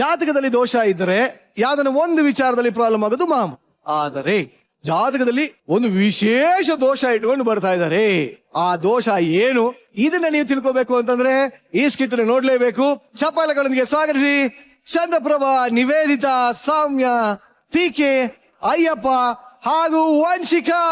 ಜಾತಕದಲ್ಲಿ ದೋಷ ಇದ್ರೆ ಯಾವ್ದನ್ನ ಒಂದು ವಿಚಾರದಲ್ಲಿ ಪ್ರಾಬ್ಲಮ್ ಆಗೋದು ಮಾಮೂಲು. ಆದರೆ ಜಾತಕದಲ್ಲಿ ಒಂದು ವಿಶೇಷ ದೋಷ ಇಟ್ಕೊಂಡು ಬರ್ತಾ ಇದ್ದಾರೆ. ಆ ದೋಷ ಏನು ಇದನ್ನ ನೀವು ತಿಳ್ಕೋಬೇಕು ಅಂತಂದ್ರೆ ಈ ಸ್ಕಿಟ್ ನೋಡ್ಲೇಬೇಕು. ಚಪ್ಪಾಳೆಗಳೊಂದಿಗೆ ಸ್ವಾಗತಿಸಿ ಚಂದ್ರಪ್ರಭಾ, ನಿವೇದಿತಾ, ಸೌಮ್ಯ, PK, ಅಯ್ಯಪ್ಪ ಹಾಗೂ ವಂಶಿಕಾ.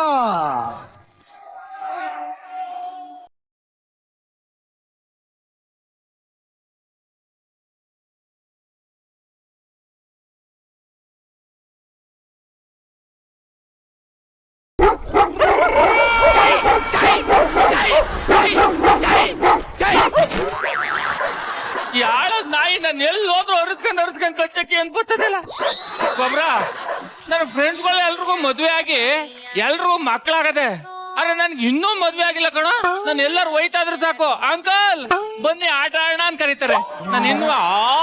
ಯಾಳ ನಾಯಿ ನಾನು ಎಲ್ಲಿ ಹೋದ್ರು ಅರ್ಸ್ಕೊಂಡ್ ಕಚ್ಚಕ್ಕೆ ಏನ್ ಗೊತ್ತದಿಲ್ಲ. ಗೊಬ್ರ ನನ್ನ ಫ್ರೆಂಡ್ಸ್ಗಳು ಎಲ್ರಿಗೂ ಮದ್ವೆ ಆಗಿ ಎಲ್ರಿಗೂ ಮಕ್ಳಾಗದೆ, ಆದ್ರೆ ನನ್ಗೆ ಇನ್ನೂ ಮದ್ವೆ ಆಗಿಲ್ಲ ಕಣ. ನಾನು ಎಲ್ಲರೂ ವೈಟ್ ಆದ್ರೂ ಸಾಕು, ಅಂಕಲ್ ಬನ್ನಿ ಆಟ ಆಡೋಣ ಅಂತ ಕರೀತಾರೆ. ನಾನು ಇನ್ನೂ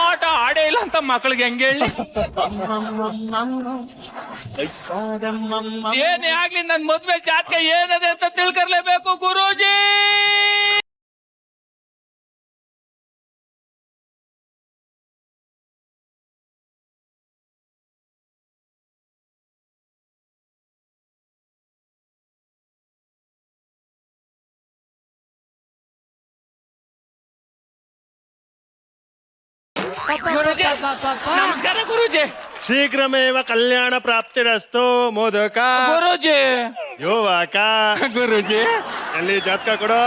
ಆಟ ಆಡೇ ಇಲ್ಲ ಅಂತ ಮಕ್ಳಿಗೆ ಹೆಂಗೆ ಹೇಳಿ? ಏನೇ ಆಗ್ಲಿ ನನ್ ಮದ್ವೆ ಜಾತಕ ಏನದೆ ಅಂತ ತಿಳ್ಕರ್ಲೇಬೇಕು ಗುರೂಜಿ. ನಮಸ್ಕಾರ ಗುರೂಜಿ. ಶೀಘ್ರಮೇವ ಕಲ್ಯಾಣ ಪ್ರಾಪ್ತಿರಸ್ತು. ಮೋದಕ ಗುರೂಜಿ. ಯೋವಾಕ ಗುರೂಜಿ ಎಲ್ಲಿ ಜಾತಕ ಕೊಡೋ.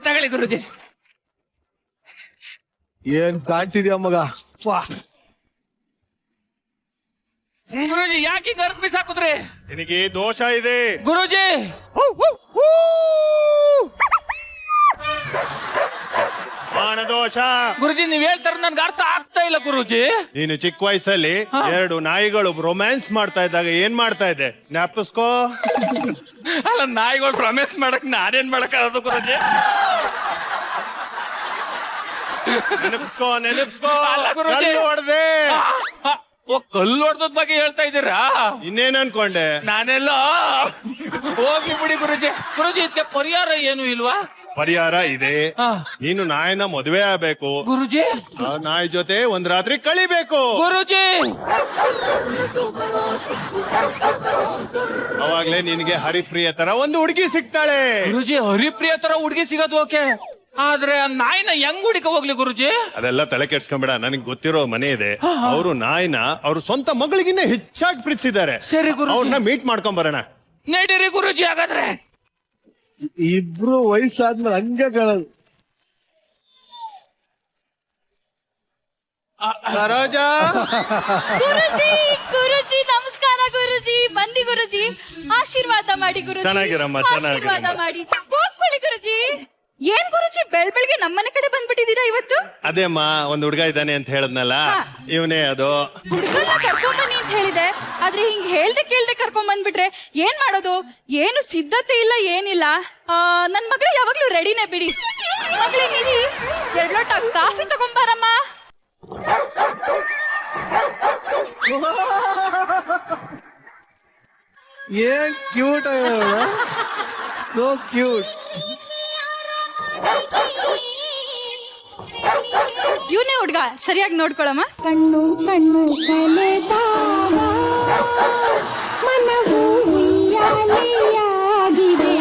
ತಗೊಳ್ಳಿ ಗುರೂಜಿ. ಏನ್ ಕಾಣ್ತಿದ್ಯಾ ಮಗ? ಗುರೂಜಿ ಯಾಕೆ ಗರ್ಭ ಸಾಕುದ್ರಿ? ನಿನಗೆ ದೋಷ ಇದೆ ಗುರೂಜಿ. ದೋಷ. ಗುರುಜಿ ನೀವ್ ಹೇಳ್ತಾರ ನನ್ಗೆ ಅರ್ಥ ಆಗ್ತಾ ಇಲ್ಲ ಗುರೂಜಿ. ನೀನು ಚಿಕ್ಕ ವಯಸ್ಸಲ್ಲಿ 2 ನಾಯಿಗಳು ರೊಮ್ಯಾನ್ಸ್ ಮಾಡ್ತಾ ಇದ್ದಾಗ ಏನ್ ಮಾಡ್ತಾ ಇದ್ದೆ ಜ್ಞಾಪಿಸ್ಕೋ. ಅಲ್ಲ ನಾಯಿಗಳು ಪ್ರಮೇಶ್ ಮಾಡಕ್ ನಾನೇನ್ ಮಾಡಕ್ ಅದು ಗುರೂಜಿ? ನೆನಪಿಸ್ಕೋ. ಅಲ್ಲ ಗುರೂಜಿ. ಹೊಡೆದೆ. ಕಲ್ಲು ಹೊಡೆದ ಬಗ್ಗೆ ಹೇಳ್ತಾ ಇದ್ದೀರಾ? ಇನ್ನೇನ್ ಅನ್ಕೊಂಡೆ? ನಾನೆಲ್ಲ ಹೋಗಿ ಬಿಡಿ ಗುರುಜಿ. ಗುರುಜಿ ಇದಕ್ಕೆ ಪರಿಹಾರ ಏನು ಇಲ್ವಾ? ಪರಿಹಾರ ಇದೆ. ನೀನು ನಾಯಿನ ಮದುವೆ ಆಗ್ಬೇಕು ಗುರುಜಿ. ಆ ನಾಯಿ ಜೊತೆ ಒಂದ್ ರಾತ್ರಿ ಕಳಿಬೇಕು ಗುರುಜಿ. ಅವಾಗ್ಲೇ ನಿನ್ಗೆ ಹರಿಪ್ರಿಯ ತರ ಒಂದು ಹುಡುಗಿ ಸಿಗ್ತಾಳೆ. ಗುರುಜಿ ಹರಿಪ್ರಿಯ ತರ ಹುಡುಗಿ ಸಿಗೋದು ಓಕೆ, ಆದ್ರೆ ಆ ನಾಯಿನ ಹೆಂಗ್ ಹುಡುಕ ಹೋಗ್ಲಿ ಗುರುಜಿ? ಅದೆಲ್ಲ ತಲೆ ಕೆಡ್ಸ್ಕೊಂಬೇಡ. ನನಗ್ ಗೊತ್ತಿರೋ ಮನೆ ಇದೆ. ಅವರು ನಾಯಿನ ಅವ್ರ ಸ್ವಂತ ಮಗಳಿಗಿನ್ನ ಹೆಚ್ಚಾಗಿ ಪ್ರೀತಿಸಿದ್ದಾರೆ. ಸರಿ ಗುರುಜಿ. ಅವ್ರನ್ನ ಮೀಟ್ ಮಾಡ್ಕೊಂಡ್ ಬರೋಣ. ನಡೀರಿ ಗುರುಜಿ ಹಾಗಾದ್ರೆ. ಇಬ್ರು ವಯಸ್ಸಾದ್ಮೇಲೆ ಹಂಗ ಕಾಣದು. ಸರೋಜಾ. ಗುರುಜಿ ಗುರುಜಿ ನಮಸ್ಕಾರ ಗುರುಜಿ. ಬನ್ನಿ ಗುರುಜಿ, ಆಶೀರ್ವಾದ ಮಾಡಿ ಗುರುಜಿ. ಚೆನ್ನಾಗಿರಮ್ಮ, ಆಶೀರ್ವಾದ ಮಾಡಿ ಕೂತ್ಕೊಳ್ಳಿ ಗುರುಜಿ. ಏನ್ ಗುರುಜಿ ಬೆಳ್ಬೆಳ್ಗೆ ನಮ್ಮನೆ ಕಡೆ ಬಂದ್ಬಿಟ್ಟಿದೀರಾ ಇವತ್ತು? ಅದೇಮ್ಮ ಒಂದ್ ಹುಡ್ಗ ಇದ್ದಾನೆ ಅಂತ ಹೇಳದ್ನಲ್ಲ, ಇವನೇ ಅದು. ಹುಡುಗನ ಕರ್ಕೊಂಡ್ ಬನ್ನಿ ಅಂತ ಹೇಳಿದೆ, ಆದ್ರೆ ಹಿಂಗ್ ಹೇಳ್ದೆ ಕೇಳ್ದೆ ಕರ್ಕೊಂಡ್ ಬಂದ್ಬಿಟ್ರೆ ಏನ್ ಮಾಡೋದು? ಏನು ಸಿದ್ಧತೆ ಇಲ್ಲ ಏನಿಲ್ಲ. ನನ್ ಮಗಳು ಯಾವಾಗ್ಲೂ ರೆಡಿನೇ ಬಿಡಿ. ಮಗಳೇ ನೀರಿ 2 ಲೋಟ ಕಾಫಿ ತಗೊಂಬಾರಮ್ಮ. ಏನ್ ಕ್ಯೂಟ್, ಸೋ ಕ್ಯೂಟ್. ಇವನೇ ಹುಡ್ಗ, ಸರಿಯಾಗಿ ನೋಡ್ಕೊಳಮ್ಮ. ಕಣ್ಣು ಕಣ್ಣು ಕಲೆದಾಗ ಮನವು ಉಯ್ಯಾಲೆಯಾಗಿದೆ.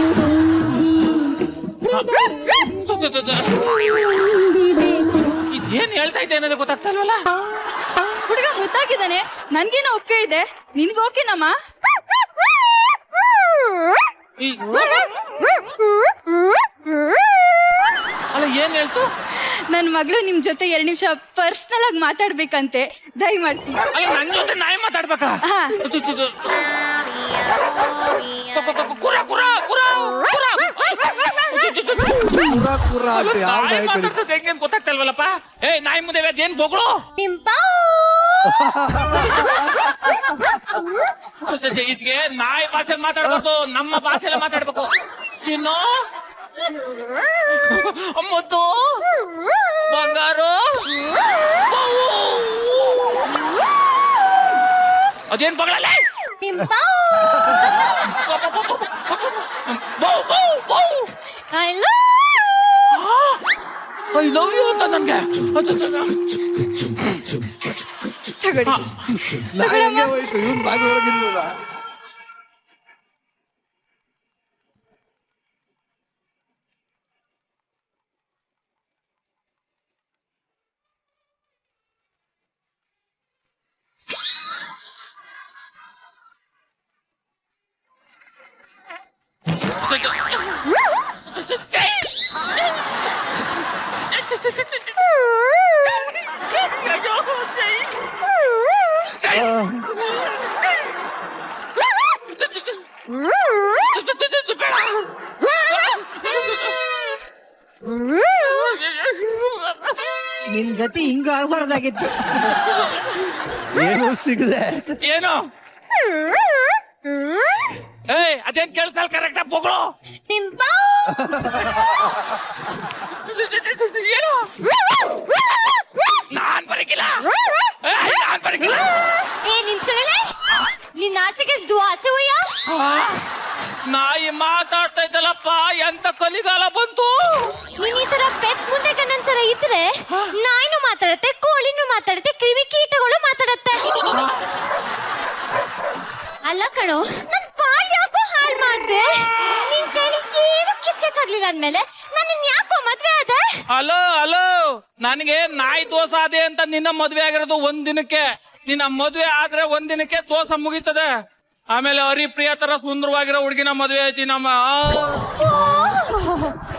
ಇದೇನ್ ಹೇಳ್ತಾ ಇದ್ದೆ ಅನ್ನೋದು ಗೊತ್ತಾಗ್ತಾ ಇಲ್ವಲ್ಲ? ಹುಡುಗ ಮುದ್ದಾಗಿದ್ದಾನೆ, ನನ್ಗೇನೋ ಒಪ್ಪಿಗೆ ಇದೆ. ನಿನ್ಗೆ ಓಕೆನಮ್ಮ? ಅಲ್ಲ ಏನ್ ಹೇಳ್ತು? ನನ್ ಮಗಳು ನಿಮ್ ಜೊತೆ 2 ನಿಮಿಷ ಪರ್ಸನಲ್ ಆಗಿ ಮಾತಾಡ್ಬೇಕಂತೆ, ದಯಮಾಡಿಸಿ. ಅಲ್ಲ ನನ್ ಜೊತೆ ನಾಯಿ ಮಾತಾಡ್ಬೇಕಾ? ಹಾ. ಕುರ ಕುರ ಕುರ ಹೆಂಗೇನ್ ಗೊತ್ತಾಗ್ತಾ ಇಲ್ವಲ್ಲಪ್ಪ? ಏ ನಾಯಿ ಮುಂದೆ ಏನ್ ಬೊಗಳು? ಇದಕ್ಕೆ ನಾಯಿ ಭಾಷೆ ಮಾತಾಡ್ಬೇಕು, ನಮ್ಮ ಭಾಷೆಲ್ಲ ಮಾತಾಡ್ಬೇಕು. ಇನ್ನು ಮುದ್ದು ಬಂಗಾರು ಅದೇನ್ ಬಗಳಲ್ಲ? ಐ ಲವ್ ಯು ಅಂತ ನನ್ಗೆ ತಗೊಳ್ಳಿ ನಾ ಹೆಂಗೆ ಹೋಯ್ತು ಇವ್ನು ಬಾಗಿ ಒಳಗಿದ್ನಲ್ಲ. ನಿನ್ ಗತಿ ಹಿಂಗ ಆಗ್ಬಾರ್ದಾಗಿತ್ತು. ಏನು ಸಿಗದೆ ಏನು ಏಯ್ ಅದೇನ್ ಕೆಲ್ಸ ಕರೆಕ್ಟ್ ಆಗಿ ಹೋಗ್ಳು ಏನು ನಾನ್ ಬರಕಿಲ್ಲ ನಾನ್ ಬರಕಿಲ್ಲ ನಿನ್ನ ಆಸೆಗೆ ಆಸೆ ಹೋಯ್ಯ ನಾಯಿ ಮಾತಾಡ್ತಾ ಇದ್ದಲ್ಲಪ್ಪ ಎಂತ ಕಲಿಗಾಲ ಬಂತು ನೀನ್ ಈ ತರ ಪೆಟ್ ಮುಂದೆ ನಂತರ ಇದ್ರೆ ನಾಯಿನೂ ಮಾತಾಡುತ್ತೆ, ಕೋಳಿನೂ ಮಾತಾಡುತ್ತೆ, ಕ್ರಿಮಿ ಕೀಟಗಳು ಮಾತಾಡುತ್ತೆ. ಅಲ್ಲ ಕಣೋ, ನನ್ ಬಾಳ್ ಯಾಕೋ ಹಾಳ್ ಮಾಡ್ದೆ. ನಿನ್ ಕೈಲಿ ಏನು ಕಿಸ್ಸಕ್ಕಾಗ್ಲಿಲ್ಲ ಅಂದ್ಮೇಲೆ ನನ್ನ ಯಾಕೋ ಮದ್ವೆ ಆದೆ? ಅಲೋ ನನಗೆ ನಾಯಿ ದೋಸ ಅದೇ ಅಂತ ನಿನ್ನ ಮದ್ವೆ ಆಗಿರೋದು ಒಂದಿನಕ್ಕೆ. ನಿನ್ನ ಮದ್ವೆ ಆದ್ರೆ ಒಂದಿನಕ್ಕೆ ದೋಸ ಮುಗೀತದೆ. ಆಮೇಲೆ ಹರಿಪ್ರಿಯ ತರ ಸುಂದರವಾಗಿರೋ ಹುಡುಗಿನ ಮದ್ವೆ ಐತಿ ನಮ್ಮ.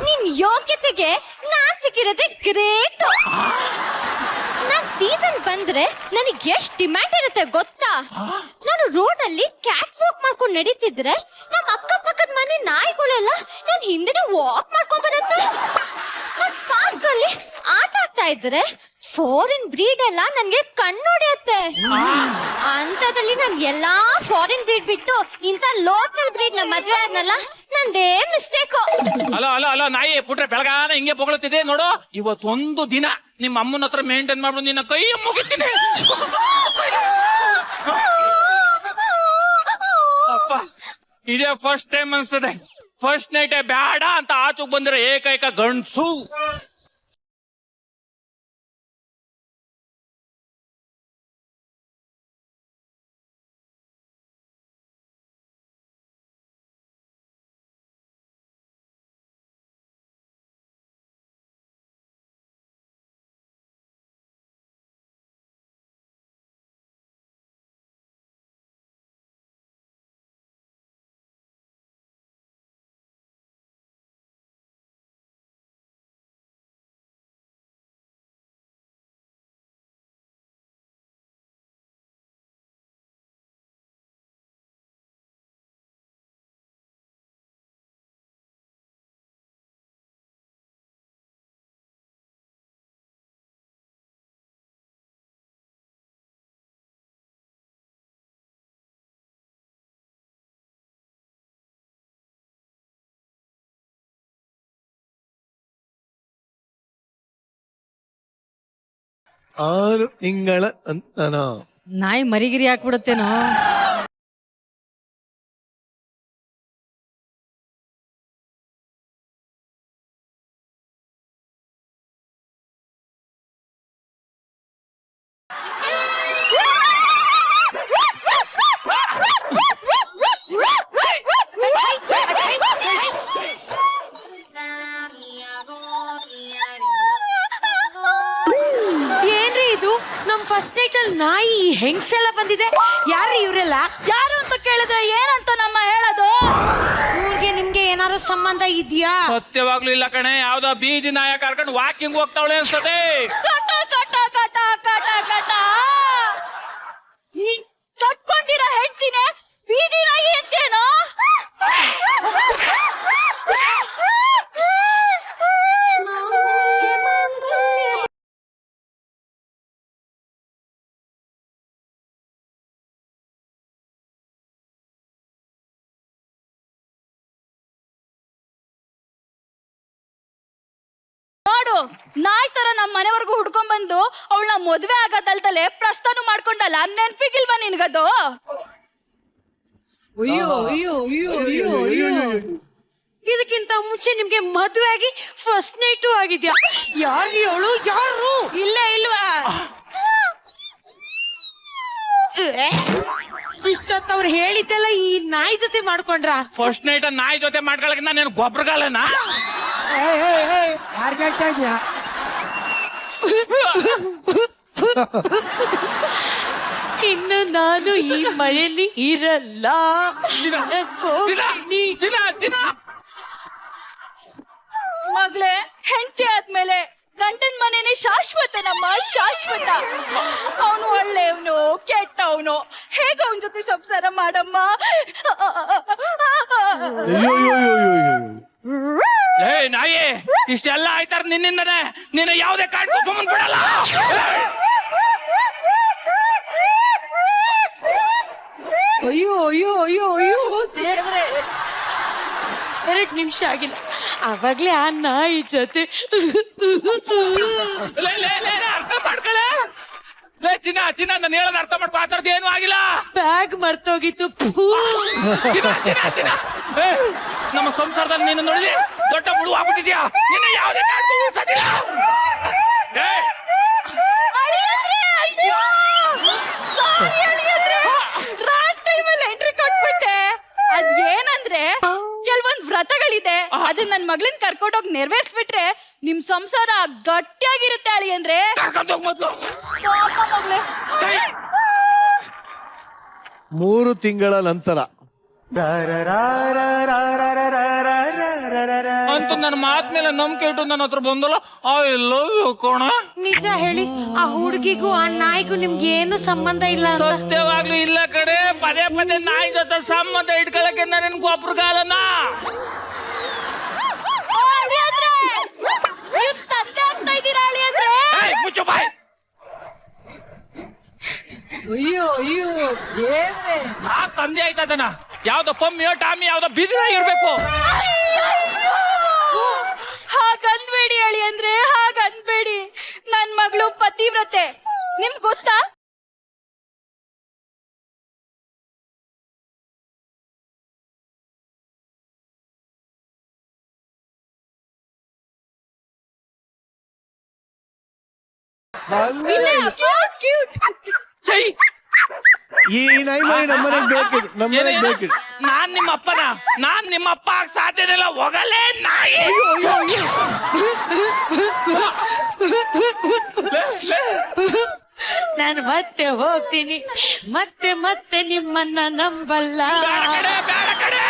ನಿನ್ ಯೋಗ್ಯತೆಗೆ ನಾನ್ ಸಿಕ್ಕಿರೋದೇ ಗ್ರೇಟ್. ನಾನ್ ಸೀಸನ್ ಬಂದ್ರೆ ನನಗೆ ಎಷ್ಟ್ ಡಿಮ್ಯಾಂಡ್ ಇರುತ್ತೆ ಗೊತ್ತಾ? ನಾನು ರೋಡ್ ಅಲ್ಲಿ ಕ್ಯಾಟ್ ವಾಕ್ ಮಾಡ್ಕೊಂಡು ನಡೀತಿದ್ರೆ ನಮ್ಮ ಅಕ್ಕಪಕ್ಕದ ಮನೆ ನಾಯಿಗಳೆಲ್ಲ ನನ್ ಹಿಂದೆ ವಾಕ್ ಮಾಡ್ಕೊಂಡ್ ಬರುತ್ತೆ. ಪಾರ್ಕ್ ಅಲ್ಲಿ ಆಟ ಆಡ್ತಾ ಇದ್ರೆ ಫಾರಿನ್ ಬ್ರೀಡ್ ಎಲ್ಲ ನನ್ಗೆ ಕಣ್ಣೊಡೆಯುತ್ತೆ. ಅಂತದಲ್ಲಿ ನನ್ ಎಲ್ಲಾ ಫಾರಿನ್ ಬ್ರೀಡ್ ಬಿಟ್ಟು ಇಂತ ಲೋಕಲ್ ಬ್ರೀಡ್ ನ ಮದ್ವೆ ಆದ್ನಲ್ಲ, ನಂದೇ ಮಿಸ್ಟೇಕು. ಅಲೋ ನಾಯಿ ಪುಟ್ರೆ ಬೆಳಗಾನ ಹಿಂಗೆ ಬೊಗಳುತ್ತಿದೆ ನೋಡು. ಇವತ್ತೊಂದು ದಿನ ನಿಮ್ಮ ಅಮ್ಮನ ಹತ್ರ ಮೇಂಟೈನ್ ಮಾಡ್ಬಿಟ್ಟು ನಿನ್ನ ಕೈ ಮುಗಿತೀನಿ. ಅಪ್ಪ ಇದೇ ಫಸ್ಟ್ ಟೈಮ್ ಅನ್ಸ್ತದೆ. ಫಸ್ಟ್ ನೈಟ್ ಬ್ಯಾಡ ಅಂತ ಆಚೆಗೆ ಬಂದಿರೋ ಏಕೈಕ ಗಂಡ್ಸು. ಆರು ತಿಂಗಳ ಅಂತನೋ ನಾಯಿ ಮರಿಗಿರಿ ಹಾಕ್ಬಿಡುತ್ತೇನೋ. ಏನ್ರಿ ಇದು? ನಮ್ ಫಸ್ಟ್ ನೈಟ್ ಅಲ್ಲಿ ನಾಯಿ ಹೆಂಗ್ಸೆಲ್ಲ ಬಂದಿದೆ. ಯಾರ್ರಿ ಇವ್ರೆಲ್ಲ? ಯಾರು ಅಂತ ಕೇಳಿದ್ರೆ ಏನಂತ ನಮ್ಮ ಹೇಳೋದು? ಊರ್ಗೆ ನಿಮ್ಗೆ ಏನಾದ್ರು ಸಂಬಂಧ ಇದೆಯಾ? ಸತ್ಯವಾಗ್ಲೂ ಇಲ್ಲ ಕಣೆ. ಯಾವ್ದೋ ಬೀದಿ ನಾಯ ಕರ್ಕೊಂಡು ವಾಕಿಂಗ್ ಹೋಗ್ತಾವಳೆ ಅನ್ಸದೆ. ಕಟ ಕಟ ಕಟ ಕಟ ಕಟ ಈ ಕಟ್ಕೊಂಡಿರೋ ಹೆಂಡ್ತಿನೇ ಬೀದಿ ನಾಯಿ ಅಂತೇನೋ? ನೋಡು, ನಾಯಿ ತರ ನಮ್ ಮನೆವರೆಗೂ ಹುಡ್ಕೊಂಡ್ ಬಂದು ಅವಳನ್ನ ಮದ್ವೆ ಆಗದಲ್ತಲೆ ಪ್ರಸ್ಥಾನ ಮಾಡ್ಕೊಂಡಲ್ಲ, ನೆನ್ಪಿಗಿಲ್ವಾ ನಿನ್ಗದು? ಅಯ್ಯೋ ಅಯ್ಯೋ ಅಯ್ಯೋ ಅಯ್ಯೋ ಅಯ್ಯೋ. ಇದಕ್ಕಿಂತ ಮುಂಚೆ ನಿಮ್ಗೆ ಮದುವೆ ಆಗಿ ಫಸ್ಟ್ ನೈಟು ಆಗಿದ್ಯಾ? ಯಾರು ಅವಳು? ಯಾರು? ಇಲ್ಲೇ ಇಲ್ವಾ? ಇಷ್ಟೊತ್ತು ಅವ್ರು ಹೇಳಿದ್ದೆಲ್ಲ ಈ ನಾಯಿ ಜೊತೆ ಮಾಡ್ಕೊಂಡ್ರ? ಫಸ್ಟ್ ನೈಟ್ ನಾಯಿ ಜೊತೆ ಮಾಡ್ಕೊಳಕ್ಕೆ ನಾನು ಗೊಬ್ಬರಗಾಲನ? ಯಾರು ಹೇಳ್ತಾ ಇದ್ಯಾ? ಇನ್ನು ನಾನು ಈ ಮನೆಯಲ್ಲಿ ಇರಲ್ಲ. ಮಗಳೇ, ಹೆಂಡತಿ ಆದ್ಮೇಲೆ ಗಂಡನ ಮನೆನೇ ಶಾಶ್ವತ, ನಮ್ಮ ಶಾಶ್ವತ. ಅವನು ಒಳ್ಳೆಯವನು ಕೆಟ್ಟವನು, ಹೇಗ ಅವನ ಜೊತೆ ಸಂಸಾರ ಮಾಡಮ್ಮ? ಏ ನಾಯಿ, ಇಷ್ಟೆಲ್ಲ ಆಯ್ತಾರ ನಿನ್ನಿಂದನೇ. ನಿನ್ನ ಯಾವುದೇ ಕಾಡ್ಕೊ ಸುಮ್ಮನ್ ಬಿಡಲ್ಲ. ಅಯ್ಯೋ ಅಯ್ಯೋ ಅಯ್ಯೋ ಅಯ್ಯೋ ದೇವ್ರೆ, 2 ನಿಮಿಷ ಆಗಿಲ್ಲ, ಅವಾಗ್ಲೇ ಆ ನಾಯಿ ಜೊತೆ ಅರ್ಥ ಮಾಡ್ಕೊಳ. ಚಿನ್ನ ಚಿನ್ನ, ನಾನು ಹೇಳೋದು ಅರ್ಥ ಮಾಡ್ಕೊ. ಆ ಥರದ್ದು ಏನೂ ಆಗಿಲ್ಲ. ಬ್ಯಾಗ್ ಮರ್ತೋಗಿತ್ತು. ಚಿನ್ನ ಚಿನ್ನ ಚಿನ್ನ, ನಮ್ಮ ಸಂಸಾರದಲ್ಲಿ ನೀನು ನೋಡಿ ದೊಡ್ಡ ಮುಳು ಆಗ್ಬಿಟ್ಟಿದ್ಯಾ. ನಿನ್ನ ಯಾವುದೇ ಕಾಡ್ಕೊ ಉಳ್ಸೋದಿಲ್ಲ. ಎಂಟ್ರಿ ಕೊಟ್ಬಿಟ್ಟೆ. ಅದ್ ಏನಂದ್ರೆ ಕೆಲವೊಂದ್ ವ್ರತಗಳಿದೆ, ಅದನ್ನ ನನ್ ಮಗಳನ್ ಕರ್ಕೊಂಡೋಗಿ ನೆರವೇರ್ಸ್ಬಿಟ್ರೆ ನಿಮ್ ಸಂಸಾರ ಗಟ್ಟಿಯಾಗಿರುತ್ತೆ ಅಳಿ ಅಂದ್ರೆ. ಮೊದ್ಲು 3 ತಿಂಗಳ ನಂತರ ಅಂತೂ ನನ್ನ ಮಾತ್ ಮೇಲೆ ನಂಬಿಕೆ ಇಟ್ಟು ನನ್ನ ಹತ್ರ ಬಂದಲ್ಲ. ಐ ಲವ್ ಯು ಕೋಣ. ನಿಜ ಹೇಳಿ, ಆ ಹುಡುಗಿಗೂ ಆ ನಾಯಿಗೂ ನಿಮ್ಗೆ ಏನು ಸಂಬಂಧ ಇಲ್ಲ ಅಂತ? ಸತ್ಯವಾಗ್ಲೂ ಇಲ್ಲ ಕಡೆ. ಪದೇ ಪದೇ ನಾಯಿ ಜೊತೆ ಸಂಬಂಧ ಇಟ್ಕೊಳಕ್ಕೆ ನನ್ನ ಗೊಬ್ಬರಗಾಲನ. ತಂದೆ ಆಗ್ತಾ ಇದ್ದೀರಾ ಅಳಿ ಅಂದ್ರೆ? ಮುಚ್ಚು ಬಾಯ್. ಅಯ್ಯೋ ಅಯ್ಯೋ ದೇವ್ರೆ, ಆ ತಂದೆ ಆಯ್ತದನ. ಯಾವ್ದೋ ಪಮ್ಮಿಯೋ ಟಾಮಿ ಯಾವ್ದೋ ಬಿದಿರ ಇರ್ಬೇಕು. ಹಾಗನ್ಬೇಡಿ ಅಳಿ ಅಂದ್ರೆ, ಹಾಗನ್ಬೇಡಿ. ನನ್ ಮಗಳು ಪತಿವ್ರತೆ, ನಿಮ್ಗ್ ಗೊತ್ತಾ? ಚೈ, ಈ ನಾಯಿ ಮನೆ ನಮ್ಮನೆಗೆ ಬೇಕಿದ್ರು, ನಮ್ಮನೆಗೆ ಬೇಕಿದ್ರು. ನಾನ್ ನಿಮ್ಮ ಅಪ್ಪನ, ನಾನ್ ನಿಮ್ಮ ಅಪ್ಪ ಆಗ ಸಾಧ್ಯನೇ ಇಲ್ಲ. ಹೋಗಲೇ ನಾಯಿ. ನಾನು ಮತ್ತೆ ಹೋಗ್ತೀನಿ, ಮತ್ತೆ ಮತ್ತೆ ನಿಮ್ಮನ್ನ ನಂಬಲ್ಲ. ಬೇಡ ಕಡೆ.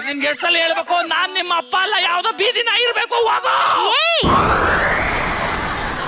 ನಿನ್ಗೆ ಎಷ್ಟು ಸಲ ಹೇಳ್ಬೇಕು, ನಾನ್ ನಿಮ್ಮ ಅಪ್ಪ ಅಲ್ಲ, ಯಾವ್ದೋ ಬೀದಿ ನಾಯಿ ಇರ್ಬೇಕು. ಹೋಗೋ.